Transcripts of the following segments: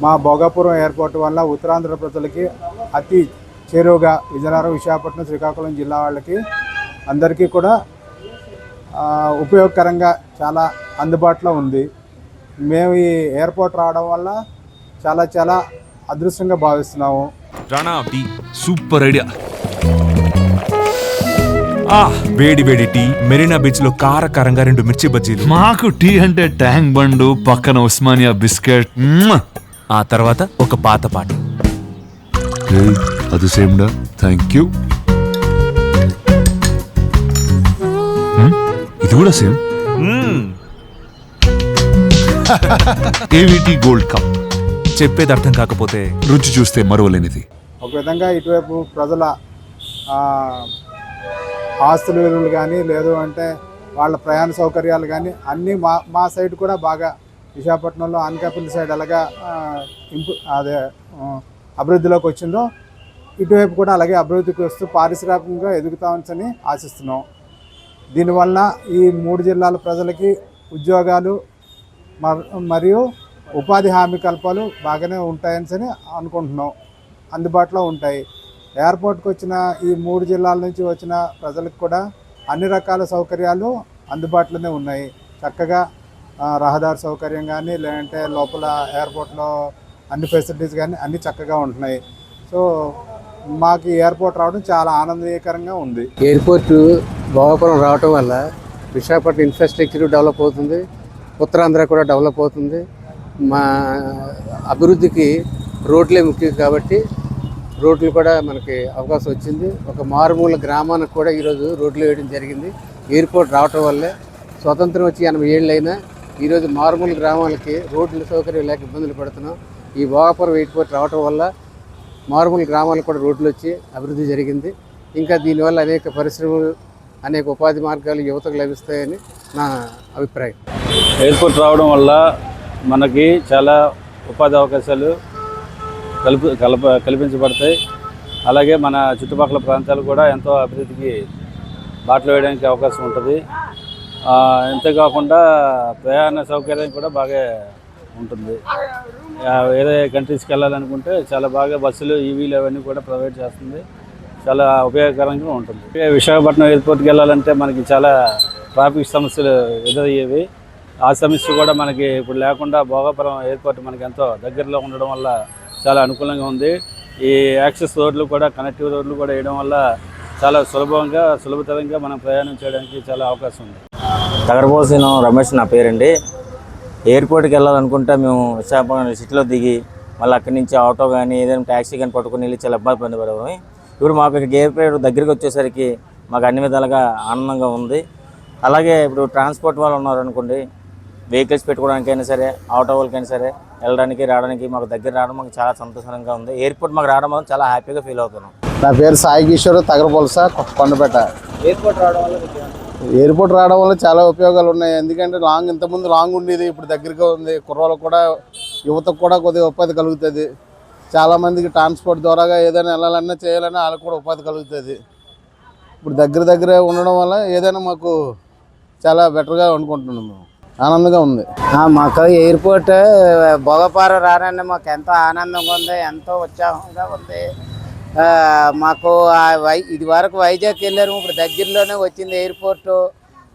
మా భోగాపురం ఎయిర్పోర్ట్ వల్ల ఉత్తరాంధ్ర ప్రజలకి అతి చేరువుగా విజయనగరం, విశాఖపట్నం, శ్రీకాకుళం జిల్లా వాళ్ళకి అందరికీ కూడా ఉపయోగకరంగా చాలా అందుబాటులో ఉంది. మేము ఈ ఎయిర్పోర్ట్ రావడం వల్ల చాలా అదృష్టంగా భావిస్తున్నాము. Rana tea super idea. వేడి వేడి టీ, మెరీనా బీచ్ లో కారకారంగా 2 మిర్చి బజ్జీలు. మాకు టీ అంటే ట్యాంక్ బండు, పక్కన ఉస్మానియా బిస్కెట్, ఆ తర్వాత ఒక పాత పాట. అది సేమ్డా, థ్యాంక్ యూ. ఇది కూడా సేమ్. ఏవిటీ gold cup. చెప్పేది అర్థం కాకపోతే రుచి చూస్తే మరువలేనిది. ఒక విధంగా ఇటువైపు ప్రజల ఆస్తుల విలువలు కానీ, లేదు అంటే వాళ్ళ ప్రయాణ సౌకర్యాలు కానీ అన్నీ మా సైడ్ కూడా బాగా విశాఖపట్నంలో అనకాపల్లి సైడ్ ఎలాగా అభివృద్ధిలోకి వచ్చిందో ఇటువైపు కూడా అలాగే అభివృద్ధికి వస్తూ పారిశ్రామికంగా ఎదుగుతామని ఆశిస్తున్నాం. దీనివల్ల ఈ 3 జిల్లాల ప్రజలకి ఉద్యోగాలు మరియు ఉపాధి హామీ కల్పాలు బాగానే ఉంటాయని అనుకుంటున్నాం, అందుబాటులో ఉంటాయి. ఎయిర్పోర్ట్కి వచ్చిన ఈ 3 జిల్లాల నుంచి వచ్చిన ప్రజలకు కూడా అన్ని రకాల సౌకర్యాలు అందుబాటులోనే ఉన్నాయి. చక్కగా రహదారి సౌకర్యం కానీ, లేదంటే లోపల ఎయిర్పోర్ట్లో అన్ని ఫెసిలిటీస్ కానీ అన్నీ చక్కగా ఉంటున్నాయి. సో మాకు ఎయిర్పోర్ట్ రావడం చాలా ఆనందకరంగా ఉంది. ఎయిర్పోర్టు భోగాపురం రావటం వల్ల విశాఖపట్నం ఇన్ఫ్రాస్ట్రక్చర్ డెవలప్ అవుతుంది, ఉత్తరాంధ్ర కూడా డెవలప్ అవుతుంది. మా అభివృద్ధికి రోడ్లే ముఖ్యం కాబట్టి రోడ్లు కూడా మనకి అవకాశం వచ్చింది. ఒక మారుమూల గ్రామానికి కూడా ఈరోజు రోడ్లు వేయడం జరిగింది. ఎయిర్పోర్ట్ రావటం వల్లే స్వతంత్రం వచ్చి 80 ఏళ్ళు అయినా ఈరోజు మారుమూల గ్రామాలకి రోడ్ల సౌకర్యం లేక ఇబ్బందులు పడుతున్నాం. ఈ భోగాపురం ఎయిర్పోర్ట్ రావటం వల్ల మారుమూల గ్రామాలకు కూడా రోడ్లు వచ్చి అభివృద్ధి జరిగింది. ఇంకా దీనివల్ల అనేక పరిశ్రమలు, అనేక ఉపాధి మార్గాలు యువతకు లభిస్తాయని నా అభిప్రాయం. ఎయిర్పోర్ట్ రావడం వల్ల మనకి చాలా ఉపాధి అవకాశాలు కల్పించబడతాయి. అలాగే మన చుట్టుపక్కల ప్రాంతాలు కూడా ఎంతో అభివృద్ధికి బాటలు వేయడానికి అవకాశం ఉంటుంది. అంతేకాకుండా ప్రయాణ సౌకర్యం కూడా బాగా ఉంటుంది. వేరే కంట్రీస్కి వెళ్ళాలనుకుంటే చాలా బాగా బస్సులు, ఈవీలు అవన్నీ కూడా ప్రొవైడ్ చేస్తుంది. చాలా ఉపయోగకరంగా ఉంటుంది. విశాఖపట్నం ఎయిర్పోర్ట్కి వెళ్ళాలంటే మనకి చాలా ట్రాఫిక్ సమస్యలు ఎదురయ్యేవి. ఆ సమస్య కూడా మనకి ఇప్పుడు లేకుండా భోగాపురం ఎయిర్పోర్ట్ మనకి ఎంతో దగ్గరలో ఉండడం వల్ల చాలా అనుకూలంగా ఉంది. ఈ యాక్సెస్ రోడ్లు కూడా, కనెక్టివ్ రోడ్లు కూడా వేయడం వల్ల చాలా సులభతరంగా మనం ప్రయాణం చేయడానికి చాలా అవకాశం ఉంది. తగరపోసిన రమేష్ నా పేరండి. ఎయిర్పోర్ట్కి వెళ్ళాలనుకుంటే మేము విశాఖపట్నం సిటీలో దిగి మళ్ళీ అక్కడి నుంచి ఆటో కానీ ఏదైనా ట్యాక్సీ కానీ పట్టుకుని వెళ్ళి చాలా ఇబ్బంది పడేవాళ్ళం. ఇప్పుడు మాకు ఇక్కడ ఎయిర్పోర్ట్ దగ్గరికి వచ్చేసరికి మాకు అన్ని విధాలుగా ఆనందంగా ఉంది. అలాగే ఇప్పుడు ట్రాన్స్పోర్ట్ వాళ్ళు ఉన్నారనుకోండి, వెహికల్స్ పెట్టుకోవడానికైనా సరే, ఆటో వాళ్ళకైనా సరే వెళ్ళడానికి రావడానికి మాకు దగ్గర రావడం మాకు చాలా సంతోషంగా ఉంది. ఎయిర్పోర్ట్ మాకు రావడం వల్ల చాలా హ్యాపీగా ఫీల్ అవుతున్నాం. నా పేరు సాయి కిషోర్, తగరపొలస, కొండపేట. ఎయిర్పోర్ట్ రావడం వల్ల చాలా ఉపయోగాలు ఉన్నాయి. ఎందుకంటే ఇంతకుముందు లాంగ్ ఉండేది, ఇప్పుడు దగ్గరగా ఉంది. కుర్రోళ్ళకు కూడా, యువతకు కూడా కొద్దిగా ఉపాధి కలుగుతుంది. చాలామందికి ట్రాన్స్పోర్ట్ ద్వారాగా ఏదైనా వెళ్ళాలన్నా చేయాలన్నా వాళ్ళకు కూడా ఉపాధి కలుగుతుంది. ఇప్పుడు దగ్గరే ఉండడం వల్ల ఏదైనా మాకు చాలా బెటర్గా అనుకుంటున్నాము. ఆనందంగా ఉంది. మాకు ఎయిర్పోర్ట్ భోగాపురం రానండి మాకు ఎంతో ఆనందంగా ఉంది, ఎంతో ఉత్సాహంగా ఉంది. మాకు ఇది వరకు వైజాగ్ వెళ్ళారు, ఇప్పుడు దగ్గరలోనే వచ్చింది ఎయిర్పోర్టు.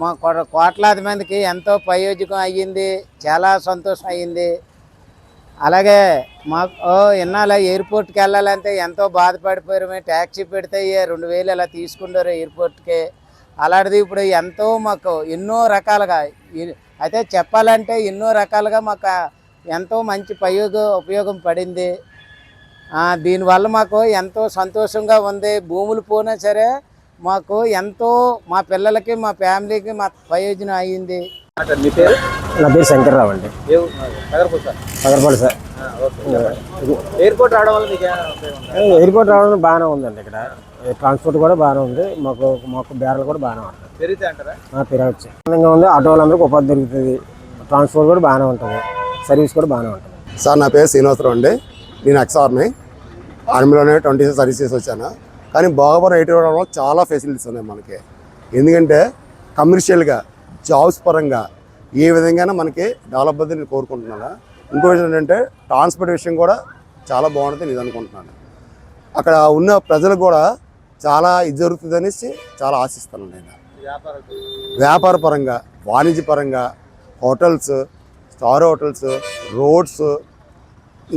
మా కోట్లాది మందికి ఎంతో ప్రయోజకం అయ్యింది, చాలా సంతోషం అయ్యింది. అలాగే మాకు ఇన్నాళ్ళ ఎయిర్పోర్ట్కి వెళ్ళాలంటే ఎంతో బాధపడిపోయారు. మేము ట్యాక్సీ పెడితే 2000 అలా తీసుకుంటారు ఎయిర్పోర్ట్కి. అలాంటిది ఇప్పుడు ఎంతో మాకు ఎన్నో రకాలుగా, అయితే చెప్పాలంటే ఎన్నో రకాలుగా మాకు ఎంతో మంచి ఉపయోగం పడింది. దీనివల్ల మాకు ఎంతో సంతోషంగా ఉంది. భూములు పోయినా సరే మాకు ఎంతో మా పిల్లలకి, మా ఫ్యామిలీకి మా ప్రయోజనం అయ్యింది. నా పేరు శంకర్రావు అండి. తగరపల్లి సార్. ఎయిర్పోర్ట్ రావడం వల్ల ఎయిర్పోర్ట్ రావడం బాగానే ఉందండి. ఇక్కడ ట్రాన్స్పోర్ట్ కూడా బాగానే ఉంది. మాకు బేరాలు కూడా బాగానే ఉంటుంది. పెరగచ్చు ఆనందంగా ఉంది. ఆటో వాళ్ళందరికీ ఉపాధి దొరుకుతుంది. ట్రాన్స్పోర్ట్ కూడా బాగానే ఉంటుంది. సర్వీస్ కూడా బాగానే ఉంటుంది. సార్ నా పేరు శ్రీనివాసరావు అండి. నేను ఆర్మీలోనే 20 years సర్వీస్ చేసి వచ్చాను. కానీ భోగాపురం ఎయిర్పోర్ట్ రావడం వల్ల చాలా ఫెసిలిటీస్ ఉన్నాయి మనకి. ఎందుకంటే కమర్షియల్గా, జాబ్స్ పరంగా ఏ విధంగా మనకి డెవలప్ అవుతుందని కోరుకుంటున్నాను. ఇంకో విషయం ఏంటంటే ట్రాన్స్పోర్ట్ విషయం కూడా చాలా బాగుంటుంది నేను అనుకుంటున్నాను. అక్కడ ఉన్న ప్రజలకు కూడా చాలా ఇది జరుగుతుంది అనేసి చాలా ఆశిస్తాను నేను. వ్యాపార పరంగా, వాణిజ్య పరంగా, హోటల్స్, స్టార్ హోటల్స్, రోడ్స్,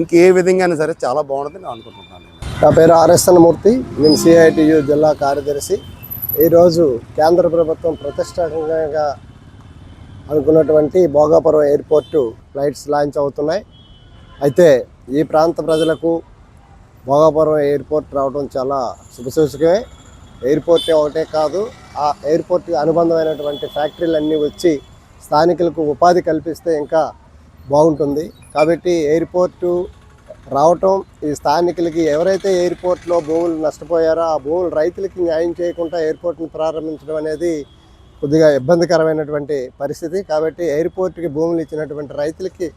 ఇంకే విధంగా అయినా సరే చాలా బాగుంటుంది నేను అనుకుంటున్నాను. నా పేరు ఆర్ఎస్ఎన్ మూర్తి, నేను సిఐటియు జిల్లా కార్యదర్శి. ఈరోజు కేంద్ర ప్రభుత్వం ప్రతిష్టాత్మకంగా అనుకున్నటువంటి భోగాపురం ఎయిర్పోర్టు ఫ్లైట్స్ లాంచ్ అవుతున్నాయి. అయితే ఈ ప్రాంత ప్రజలకు భోగాపురం ఎయిర్పోర్ట్ రావడం చాలా శుభసూచకమే. ఎయిర్పోర్ట్ ఒకటే కాదు, ఆ ఎయిర్పోర్ట్కి అనుబంధమైనటువంటి ఫ్యాక్టరీలన్నీ వచ్చి స్థానికులకు ఉపాధి కల్పిస్తే ఇంకా బాగుంటుంది. కాబట్టి ఎయిర్పోర్టు రావటం ఈ స్థానికులకి, ఎవరైతే ఎయిర్పోర్ట్లో భూములు నష్టపోయారో ఆ భూములు రైతులకి న్యాయం చేయకుండా ఎయిర్పోర్ట్ని ప్రారంభించడం అనేది కొద్దిగా ఇబ్బందికరమైనటువంటి పరిస్థితి. కాబట్టి ఎయిర్పోర్ట్కి భూములు ఇచ్చినటువంటి రైతులకి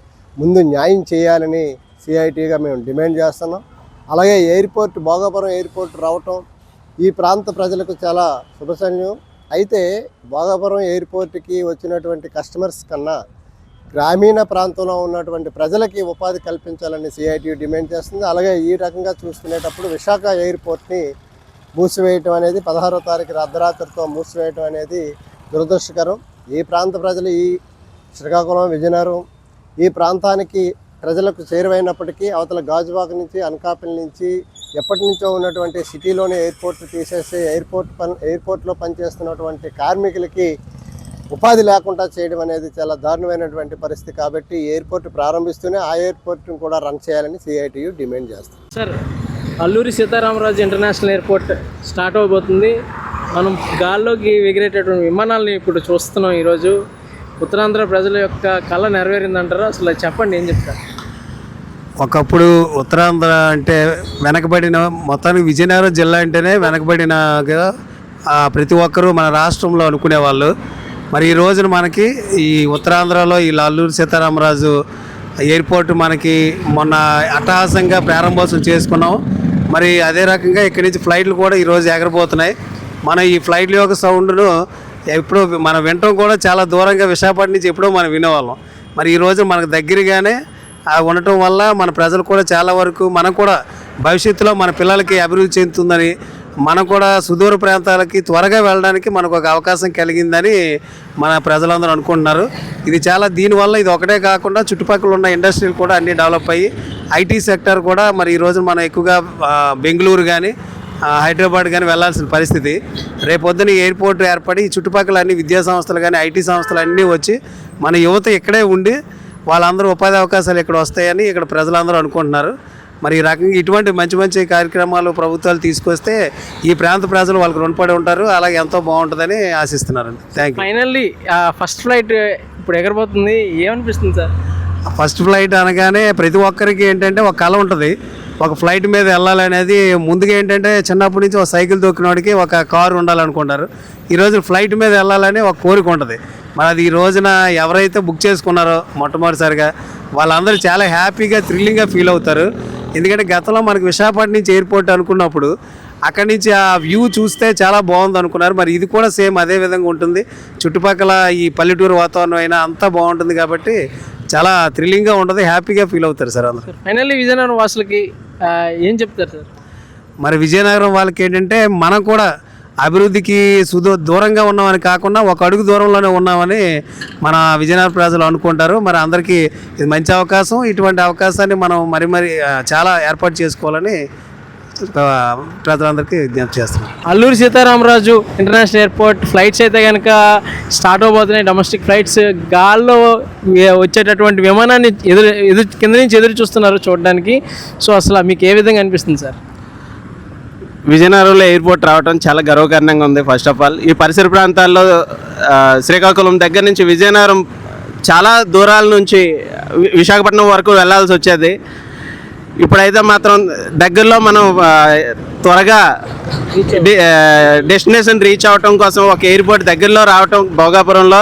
ముందు న్యాయం చేయాలని సిఐటిగా మేము డిమాండ్ చేస్తున్నాం. అలాగే ఎయిర్పోర్ట్, భోగాపురం ఎయిర్పోర్ట్ రావటం ఈ ప్రాంత ప్రజలకు చాలా శుభసంజ్ఞం. అయితే భోగాపురం ఎయిర్పోర్ట్కి వచ్చినటువంటి కస్టమర్స్ కన్నా గ్రామీణ ప్రాంతంలో ఉన్నటువంటి ప్రజలకి ఉపాధి కల్పించాలని సిఐటి డిమాండ్ చేస్తుంది. అలాగే ఈ రకంగా చూసుకునేటప్పుడు విశాఖ ఎయిర్పోర్ట్ని మూసివేయటం అనేది 16వ తారీఖు అర్ధరాత్రితో మూసివేయటం అనేది దురదృష్టకరం. ఈ ప్రాంత ప్రజలు ఈ శ్రీకాకుళం, విజయనగరం ఈ ప్రాంతానికి ప్రజలకు చేరువైనప్పటికీ అవతల గాజువాక నుంచి, అనకాపల్లి నుంచి ఎప్పటి నుంచో ఉన్నటువంటి సిటీలోనే ఎయిర్పోర్ట్ తీసేసి ఎయిర్పోర్ట్లో పనిచేస్తున్నటువంటి కార్మికులకి ఉపాధి లేకుండా చేయడం అనేది చాలా దారుణమైనటువంటి పరిస్థితి. కాబట్టి ఎయిర్పోర్ట్ ప్రారంభిస్తూనే ఆ ఎయిర్పోర్ట్ని కూడా రన్ చేయాలని సిఐటియు డిమాండ్ చేస్తుంది. Sir, Alluri Sitaramaraju international airport start అవబోతుంది. మనం గాల్లోకి ఎగిరేటటువంటి విమానాలని ఇప్పుడు చూస్తున్నాం. ఈరోజు ఉత్తరాంధ్ర ప్రజల యొక్క కళ నెరవేరిందంటారా? అసలు చెప్పండి, ఏం చెప్తారు? ఒకప్పుడు ఉత్తరాంధ్ర అంటే వెనకబడిన, మొత్తానికి విజయనగరం జిల్లా అంటేనే వెనకబడిన ప్రతి ఒక్కరూ మన రాష్ట్రంలో అనుకునేవాళ్ళు. మరి ఈ రోజున మనకి ఈ ఉత్తరాంధ్రలో ఈ అల్లూరి సీతారామరాజు ఎయిర్పోర్ట్ మనకి మొన్న అట్టహాసంగా ప్రారంభోత్సవం చేసుకున్నాం. మరి అదే రకంగా ఇక్కడి నుంచి ఫ్లైట్లు కూడా ఈరోజు ఎగరబోతున్నాయి. మన ఈ ఫ్లైట్ల యొక్క సౌండ్ను ఎప్పుడో మనం వినటం కూడా చాలా దూరంగా, విశాఖపట్నం నుంచి ఎప్పుడో మనం వినేవాళ్ళం. మరి ఈరోజు మనకు దగ్గరగానే ఉండటం వల్ల మన ప్రజలు కూడా చాలా వరకు, మనం కూడా భవిష్యత్తులో మన పిల్లలకి అభివృద్ధి చెందుతుందని, మనం కూడా సుదూర ప్రాంతాలకి త్వరగా వెళ్ళడానికి మనకు ఒక అవకాశం కలిగిందని మన ప్రజలందరూ అనుకుంటున్నారు. ఇది చాలా, దీనివల్ల ఇది ఒకటే కాకుండా చుట్టుపక్కల ఉన్న ఇండస్ట్రీలు కూడా అన్నీ డెవలప్ అయ్యి ఐటీ సెక్టర్ కూడా మరి ఈరోజు మనం ఎక్కువగా బెంగళూరు కానీ హైదరాబాద్ కానీ వెళ్ళాల్సిన పరిస్థితి. రేపొద్దున ఎయిర్పోర్ట్ ఏర్పడి చుట్టుపక్కల అన్ని విద్యా సంస్థలు కానీ ఐటీ సంస్థలు అన్నీ వచ్చి మన యువత ఇక్కడే ఉండి వాళ్ళందరూ ఉపాధి అవకాశాలు ఇక్కడ వస్తాయని ఇక్కడ ప్రజలందరూ అనుకుంటున్నారు. మరి ఈ రకంగా ఇటువంటి మంచి మంచి కార్యక్రమాలు ప్రభుత్వాలు తీసుకొస్తే ఈ ప్రాంత ప్రజలు వాళ్ళకి రుణపడి ఉంటారు. అలాగే ఎంతో బాగుంటుందని ఆశిస్తున్నారండి. Thank you. Finally first flight ఇప్పుడు ఎగరబోతుంది, ఏమనిపిస్తుంది సార్? ఫస్ట్ ఫ్లైట్ అనగానే ప్రతి ఒక్కరికి ఏంటంటే ఒక కళ ఉంటుంది, ఒక ఫ్లైట్ మీద వెళ్ళాలనేది. ముందుగా ఏంటంటే చిన్నప్పటి నుంచి ఒక సైకిల్ తొక్కినోడికి ఒక కారు ఉండాలనుకుంటారు. ఈరోజు ఫ్లైట్ మీద వెళ్ళాలని ఒక కోరిక ఉంటుంది. మరి అది ఈ రోజున ఎవరైతే బుక్ చేసుకున్నారో మొట్టమొదటిసారిగా వాళ్ళందరూ చాలా హ్యాపీగా, థ్రిల్లింగ్గా ఫీల్ అవుతారు. ఎందుకంటే గతంలో మనకు విశాఖపట్నం నుంచి ఎయిర్పోర్ట్ అనుకున్నప్పుడు అక్కడి నుంచి ఆ వ్యూ చూస్తే చాలా బాగుంది అనుకున్నారు. మరి ఇది కూడా సేమ్ అదే విధంగా ఉంటుంది. చుట్టుపక్కల ఈ పల్లెటూరు వాతావరణం అయినా అంతా బాగుంటుంది కాబట్టి చాలా థ్రిల్లింగ్గా ఉంటుంది, హ్యాపీగా ఫీల్ అవుతారు సార్ అందరూ. ఫైనల్లీ విజయనగరం వాసులకి ఏం చెప్తారు సార్? మరి విజయనగరం వాళ్ళకి ఏంటంటే మనం కూడా అభివృద్ధికి దూరంగా ఉన్నామని కాకుండా ఒక అడుగు దూరంలోనే ఉన్నామని మన విజయనగరం ప్రజలు అనుకుంటారు. మరి అందరికీ ఇది మంచి అవకాశం. ఇటువంటి అవకాశాన్ని మనం మరి చాలా ఏర్పాటు చేసుకోవాలని ప్రజలందరికీ విజ్ఞప్తి చేస్తున్నాం. Alluri Sitaramaraju international airport flights అయితే కనుక స్టార్ట్ అవబోతున్నాయి. డొమెస్టిక్ ఫ్లైట్స్ గాల్లో వచ్చేటటువంటి విమానాన్ని కింద నుంచి ఎదురు చూస్తున్నారు చూడడానికి. సో అసలు మీకు ఏ విధంగా అనిపిస్తుంది సార్? విజయనగరంలో ఎయిర్పోర్ట్ రావడం చాలా గర్వకారణంగా ఉంది. ఫస్ట్ ఆఫ్ ఆల్ ఈ పరిసర ప్రాంతాల్లో శ్రీకాకుళం దగ్గర నుంచి విజయనగరం చాలా దూరాల నుంచి విశాఖపట్నం వరకు వెళ్ళాల్సి వచ్చేది. ఇప్పుడైతే మాత్రం దగ్గరలో మనం త్వరగా డెస్టినేషన్ రీచ్ అవ్వటం కోసం ఒక ఎయిర్పోర్ట్ దగ్గరలో రావటం భోగాపురంలో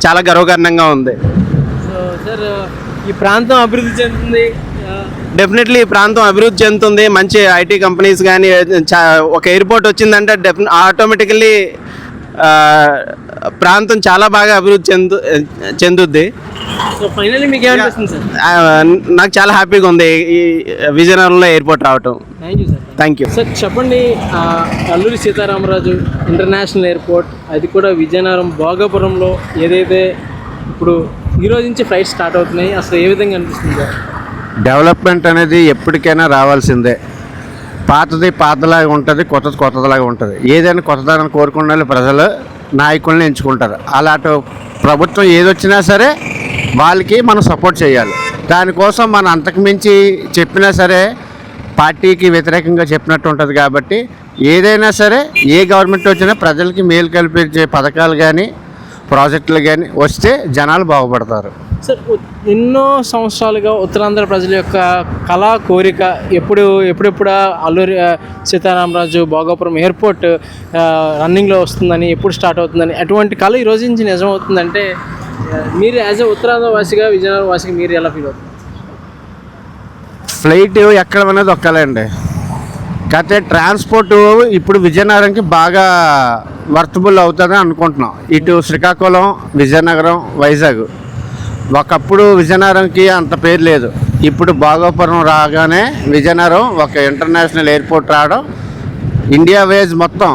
చాలా గర్వకారణంగా ఉంది. సో సార్, ఈ ప్రాంతం అభివృద్ధి చెందుతుంది, డెఫినెట్లీ ఈ ప్రాంతం అభివృద్ధి చెందుతుంది. మంచి ఐటీ కంపెనీస్ కానీ ఒక ఎయిర్పోర్ట్ వచ్చిందంటే ఆటోమేటికల్లీ ప్రాంతం చాలా బాగా అభివృద్ధి చెందుద్ది. సో ఫైనల్లీ మీకు ఏమనిపిస్తుంది సార్? నాకు చాలా హ్యాపీగా ఉంది ఈ విజయనగరంలో ఎయిర్పోర్ట్ రావటం. Thank you sir. Thank you. Sir చెప్పండి, అల్లూరి సీతారామరాజు ఇంటర్నేషనల్ ఎయిర్పోర్ట్ అది కూడా విజయనగరం భోగాపురంలో ఏదైతే ఇప్పుడు ఈ రోజు నుంచి ఫ్లైట్ స్టార్ట్ అవుతున్నాయి, అసలు ఏ విధంగా అనిపిస్తుంది సార్? డెవలప్మెంట్ అనేది ఎప్పటికైనా రావాల్సిందే. పాతది పాతలాగా ఉంటుంది, కొత్తది కొత్తలాగా ఉంటుంది. ఏదైనా కొత్తదాన్ని కోరుకున్న ప్రజలు నాయకుల్ని ఎంచుకుంటారు. అలాంటి ప్రభుత్వం ఏదొచ్చినా సరే వాళ్ళకి మనం సపోర్ట్ చేయాలి. దానికోసం మనం అంతకుమించి చెప్పినా సరే పార్టీకి వ్యతిరేకంగా చెప్పినట్టు ఉంటుంది. కాబట్టి ఏదైనా సరే ఏ గవర్నమెంట్ వచ్చినా ప్రజలకి మేలు కల్పించే పథకాలు కానీ ప్రాజెక్టులు కానీ వస్తే జనాలు బాగుపడతారు. సార్ ఎన్నో సంవత్సరాలుగా ఉత్తరాంధ్ర ప్రజల యొక్క కళా కోరిక ఎప్పుడెప్పుడు అల్లూరి సీతారామరాజు భోగాపురం ఎయిర్పోర్ట్ రన్నింగ్లో వస్తుందని, ఎప్పుడు స్టార్ట్ అవుతుందని, అటువంటి కళ ఈ రోజు నుంచి నిజం అవుతుందంటే మీరు యాజ్ ఎ ఉత్తరాంధ్ర వాసిగా విజయనగరం వాసిగా మీరు ఎలా ఫీల్ అవుతుంది? ఫ్లైట్ ఎక్కడ అనేది ఒక్కలే అండి. కాకపోతే ట్రాన్స్పోర్ట్ ఇప్పుడు విజయనగరంకి బాగా వర్తబుల్ అవుతుందని అనుకుంటున్నాం. ఇటు శ్రీకాకుళం, విజయనగరం, వైజాగ్. ఒకప్పుడు విజయనగరంకి అంత పేరు లేదు. ఇప్పుడు భోగాపురం రాగానే విజయనగరం ఒక ఇంటర్నేషనల్ ఎయిర్పోర్ట్ రావడం ఇండియా వైజ్ మొత్తం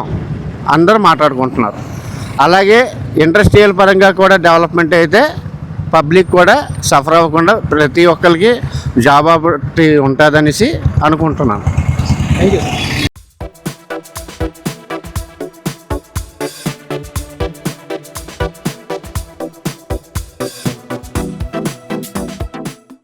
అందరూ మాట్లాడుకుంటున్నారు. అలాగే ఇండస్ట్రియల్ పరంగా కూడా డెవలప్మెంట్ అయితే పబ్లిక్ కూడా సఫర్ అవ్వకుండా ప్రతి ఒక్కరికి జాబ్ ఆపర్చునిటీ ఉంటుందనేసి అనుకుంటున్నాను. Thank you.